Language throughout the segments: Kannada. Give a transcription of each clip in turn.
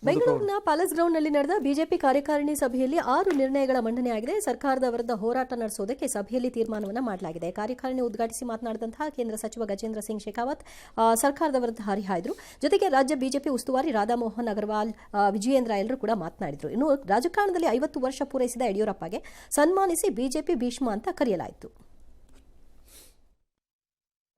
ಬೆಂಗಳೂರಿನ ಪ್ಯಾಲೇಸ್ ಗ್ರೌಂಡ್ನಲ್ಲಿ ನಡೆದ ಬಿಜೆಪಿ ಕಾರ್ಯಕಾರಿಣಿ ಸಭೆಯಲ್ಲಿ 6 ನಿರ್ಣಯಗಳ ಮಂಡನೆಯಾಗಿದೆ. ಸರ್ಕಾರದ ವಿರುದ್ಧ ಹೋರಾಟ ನಡೆಸುವುದಕ್ಕೆ ಸಭೆಯಲ್ಲಿ ತೀರ್ಮಾನವನ್ನು ಮಾಡಲಾಗಿದೆ. ಕಾರ್ಯಕಾರಿಣಿ ಉದ್ಘಾಟಿಸಿ ಮಾತನಾಡಿದಂತಹ ಕೇಂದ್ರ ಸಚಿವ ಗಜೇಂದ್ರ ಸಿಂಗ್ ಶೇಖಾವತ್ ಸರ್ಕಾರದ ವಿರುದ್ಧ ಹರಿಹಾಯ್ದರು. ಜೊತೆಗೆ ರಾಜ್ಯ ಬಿಜೆಪಿ ಉಸ್ತುವಾರಿ ರಾಧಾ ಮೋಹನ್ ಅಗರ್ವಾಲ್, ವಿಜಯೇಂದ್ರ ಎಲ್ಲರೂ ಕೂಡ ಮಾತನಾಡಿದರು. ಇನ್ನು ರಾಜಕಾರಣದಲ್ಲಿ 50 ವರ್ಷ ಪೂರೈಸಿದ ಯಡಿಯೂರಪ್ಪಗೆ ಸನ್ಮಾನಿಸಿ ಬಿಜೆಪಿ ಭೀಷ್ಮ ಅಂತ ಕರೆಯಲಾಯಿತು.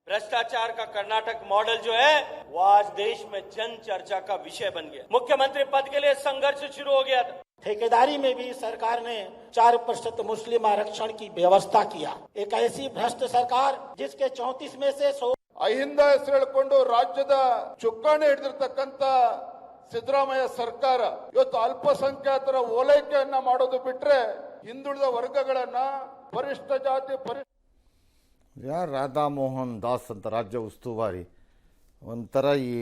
भ्रष्टाचार का कर्नाटक मॉडल जो है वो आज देश में जन चर्चा का विषय बन गया। मुख्यमंत्री पद के लिए संघर्ष शुरू हो गया था। ठेकेदारी में भी सरकार ने 4% मुस्लिम आरक्षण की व्यवस्था किया। एक ऐसी भ्रष्ट सरकार जिसके 34 में से 100 ಅಹಿಂದ ಹೆಸರು ಹೇಳಿಕೊಂಡು ರಾಜ್ಯದ ಚುಕ್ಕಾಣಿ ಹಿಡಿದಿರ್ತಕ್ಕಂಥ ಸಿದ್ದರಾಮಯ್ಯ ಸರ್ಕಾರ ಇವತ್ತು ಅಲ್ಪಸಂಖ್ಯಾತರ ಓಲೈಕೆಯನ್ನ ಮಾಡೋದು ಬಿಟ್ರೆ ಹಿಂದುಳಿದ ವರ್ಗಗಳನ್ನ ಪರಿಷ್ಠ ಜಾತಿ ಯಾರು ರಾಧಾ ಮೋಹನ್ ದಾಸ್ ಅಂತ ರಾಜ್ಯ ಉಸ್ತುವಾರಿ ಒಂಥರ ಈ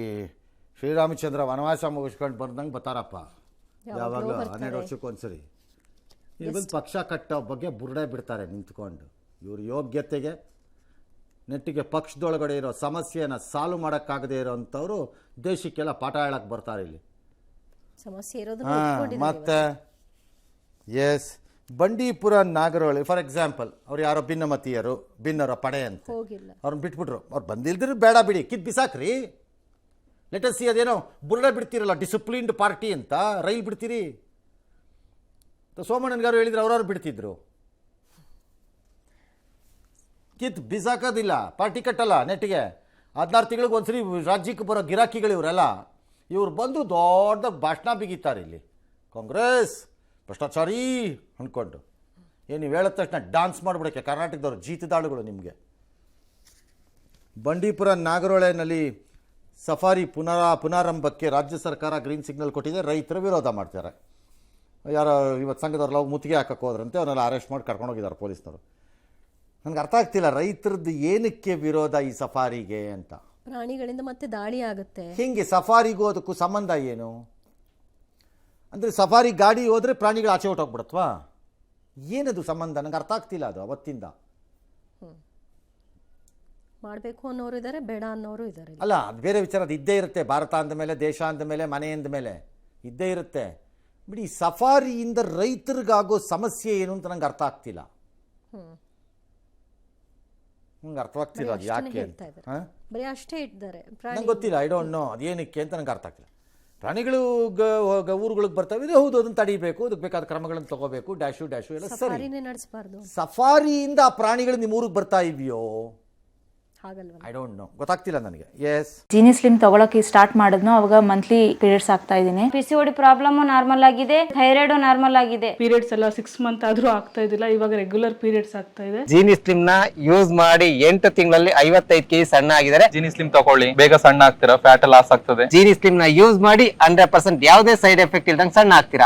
ಶ್ರೀರಾಮಚಂದ್ರ ವನವಾಸ ಮುಗಿಸ್ಕೊಂಡು ಬಂದಂಗೆ ಬರ್ತಾರಪ್ಪ. ಯಾವಾಗಲೂ 12 ವರ್ಷಕ್ಕೆ ಒಂದ್ಸರಿ ಇಲ್ಲಿ ಬಂದು ಪಕ್ಷ ಕಟ್ಟೋ ಬಗ್ಗೆ ಬುರುಡೆ ಬಿಡ್ತಾರೆ ನಿಂತ್ಕೊಂಡು. ಇವ್ರ ಯೋಗ್ಯತೆಗೆ ನೆಟ್ಟಿಗೆ ಪಕ್ಷದೊಳಗಡೆ ಇರೋ ಸಮಸ್ಯೆನ ಸಾಲ್ವ್ ಮಾಡೋಕ್ಕಾಗದೇ ಇರೋಂಥವ್ರು ದೇಶಕ್ಕೆಲ್ಲ ಪಾಠ ಹೇಳಕ್ಕೆ ಬರ್ತಾರೆ ಇಲ್ಲಿ. ಮತ್ತೆ ಎಸ್ ಬಂಡೀಪುರ ನಾಗರಹೊಳೆ ಫಾರ್ ಎಕ್ಸಾಂಪಲ್, ಅವ್ರು ಯಾರೋ ಭಿನ್ನಮತೀಯರು, ಭಿನ್ನರ ಪಡೆ ಅಂತ ಅವ್ರನ್ನ ಬಿಟ್ಬಿಟ್ರು. ಅವ್ರು ಬಂದಿಲ್ದಿರು ಬೇಡ ಬಿಡಿ, ಕಿತ್ ಬಿಸಾಕ್ರಿ. ಲೆಟಸ್ ಸಿ ಅದೇನೋ ಬುರುಡೆ ಬಿಡ್ತೀರಲ್ಲ ಡಿಸಿಪ್ಲಿನ್ಡ್ ಪಾರ್ಟಿ ಅಂತ, ರೈಲ್ ಬಿಡ್ತೀರಿ. ಸೋಮಣ್ಣನ್ಗಾರು ಹೇಳಿದ್ರೆ ಅವ್ರವ್ರು ಬಿಡ್ತಿದ್ರು. ಕಿತ್ ಬಿಸಾಕೋದಿಲ್ಲ, ಪಾರ್ಟಿ ಕಟ್ಟಲ್ಲ. ನೆಟ್ಟಿಗೆ 16 ತಿಂಗಳಿಗೆ ಒಂದ್ಸರಿ ರಾಜ್ಯಕ್ಕೆ ಬರೋ ಗಿರಾಕಿಗಳು ಇವರೆಲ್ಲ. ಇವ್ರು ಬಂದು ದೊಡ್ಡ ಭಾಷಣ ಬಿಗಿತಾರೆ ಇಲ್ಲಿ. ಕಾಂಗ್ರೆಸ್ ಭ್ರಷ್ಟಾಚಾರಿ ಅಂದ್ಕೊಂಡು ಏನು ನೀವು ಹೇಳಿದ ತಕ್ಷಣ ಡ್ಯಾನ್ಸ್ ಮಾಡಿಬಿಡೋಕ್ಕೆ ಕರ್ನಾಟಕದವ್ರು ಜೀತದಾಳುಗಳು ನಿಮಗೆ. ಬಂಡೀಪುರ ನಾಗರಹೊಳೆನಲ್ಲಿ ಸಫಾರಿ ಪುನಾರಂಭಕ್ಕೆ ರಾಜ್ಯ ಸರ್ಕಾರ ಗ್ರೀನ್ ಸಿಗ್ನಲ್ ಕೊಟ್ಟಿದೆ. ರೈತರು ವಿರೋಧ ಮಾಡ್ತಾರೆ. ಯಾರೋ ಇವತ್ತು ಸಂಘದವ್ರಲ್ಲ ಹೋಗಿ ಮುತ್ತಿಗೆ ಹಾಕಕ್ಕೆ ಹೋದ್ರಂತೆ, ಅವನ್ನೆಲ್ಲ ಅರೆಸ್ಟ್ ಮಾಡಿ ಕರ್ಕೊಂಡೋಗಿದ್ದಾರೆ ಪೊಲೀಸ್ನವರು. ನನಗೆ ಅರ್ಥ ಆಗ್ತಿಲ್ಲ ರೈತರದ್ದು ಏನಕ್ಕೆ ವಿರೋಧ ಈ ಸಫಾರಿಗೆ ಅಂತ. ಪ್ರಾಣಿಗಳಿಂದ ಮತ್ತೆ ದಾಳಿ ಆಗುತ್ತೆ. ಹಿಂಗೆ ಸಫಾರಿಗೂ ಅದಕ್ಕೂ ಸಂಬಂಧ ಏನು? ಅಂದರೆ ಸಫಾರಿ ಗಾಡಿ ಹೋದರೆ ಪ್ರಾಣಿಗಳು ಆಚೆ ಹೊಟ್ಟೋಗ್ಬಿಡತ್ವಾ? ಏನದು ಸಂಬಂಧ? ನನಗೆ ಅರ್ಥ ಆಗ್ತಿಲ್ಲ ಅದು ಅವತ್ತಿಂದ. ಮಾಡಬೇಕು ಅನ್ನೋರು ಇದ್ದಾರೆ, ಬೇಡ ಅನ್ನೋರು ಇದ್ದಾರೆ. ಅಲ್ಲ, ಅದು ಬೇರೆ ವಿಚಾರ. ಅದು ಇದ್ದೇ ಇರುತ್ತೆ. ಭಾರತ ಅಂದಮೇಲೆ, ದೇಶ ಅಂದಮೇಲೆ, ಮನೆ ಅಂದಮೇಲೆ ಇದ್ದೇ ಇರುತ್ತೆ. ಬಿಡಿ, ಸಫಾರಿಯಿಂದ ರೈತರಿಗಾಗೋ ಸಮಸ್ಯೆ ಏನು ಅಂತ ನಂಗೆ ಅರ್ಥ ಆಗ್ತಿಲ್ಲ. ನಂಗೆ ಅರ್ಥವಾಗ್ತಿಲ್ಲ ಅದು ಯಾಕೆ ಅಂತ. ಅಷ್ಟೇ ಇದ್ದಾರೆ, ನಂಗೆ ಗೊತ್ತಿಲ್ಲ. ಐ ಡೋಂಟ್ ನೋ ಅದು ಏನಕ್ಕೆ ಅಂತ ನಂಗೆ ಅರ್ಥ ಆಗ್ತಿಲ್ಲ. ಪ್ರಾಣಿಗಳು ಊರುಗಳಿಗೆ ಬರ್ತವೆ, ಹೌದು, ಅದನ್ನು ತಡೀಬೇಕು, ಅದಕ್ಕೆ ಬೇಕಾದ ಕ್ರಮಗಳನ್ನು ತಗೋಬೇಕು, ಡ್ಯಾಶು ಎಲ್ಲ ಸರಿ. ಸಫಾರಿಯಿಂದ ಆ ಪ್ರಾಣಿಗಳು ನಿಮ್ಮ ಊರಿಗೆ ಬರ್ತಾ ಇದೆಯೋ? ಐ ಡೋಂಟ್ ನೋ, ಗೊತ್ತಾಗ್ತಿಲ್ಲ ನನಗೆ. ಎಸ್, ಜೀನಿ ಸ್ಲಿಮ್ ತಗೊಳಕ್ಕೆ ಸ್ಟಾರ್ಟ್ ಮಾಡಿದ್ನೋ ಅವಾಗ ಮಂತ್ಲಿ ಪೀರಿಯಡ್ಸ್ ಆಗ್ತಾ ಇದ್ದೀನಿ. PCOD ಪ್ರಾಬ್ಲಮ್ ನಾರ್ಮಲ್ ಆಗಿದೆ, ಥೈರಾಯ್ಡ್ ನಾರ್ಮಲ್ ಆಗಿದೆ. ಪೀರಿಯಡ್ಸ್ ಎಲ್ಲ 6 ಮಂತ್ ಆದ್ರೂ ಆಗ್ತಾ ಇದಿಲ್ಲ, ಇವಾಗ ರೆಗ್ಯುಲರ್ ಪೀರಿಯಡ್ಸ್ ಆಗ್ತಾ ಇದೆ. ಜೀನಿ ಸ್ಲಿಮ್ ನ ಯೂಸ್ ಮಾಡಿ 8 ತಿಂಗಳಲ್ಲಿ 55 kg ಸಣ್ಣ ಆಗಿದ್ದಾರೆ. ಜೀನಿ ಸ್ಲಿಮ್ ತಗೊಳ್ಳಿ, ಬೇಗ ಸಣ್ಣ ಆಗ್ತೀರಾ, ಫ್ಯಾಟ್ ಲಾಸ್ ಆಗ್ತದೆ. ಜೀನಿ ಸ್ಲಿಮ್ ನ ಯೂಸ್ ಮಾಡಿ 100% ಯಾವುದೇ ಸೈಡ್ ಎಫೆಕ್ಟ್ ಇಲ್ದಂಗೆ ಸಣ್ಣ ಆಗ್ತೀರಾ.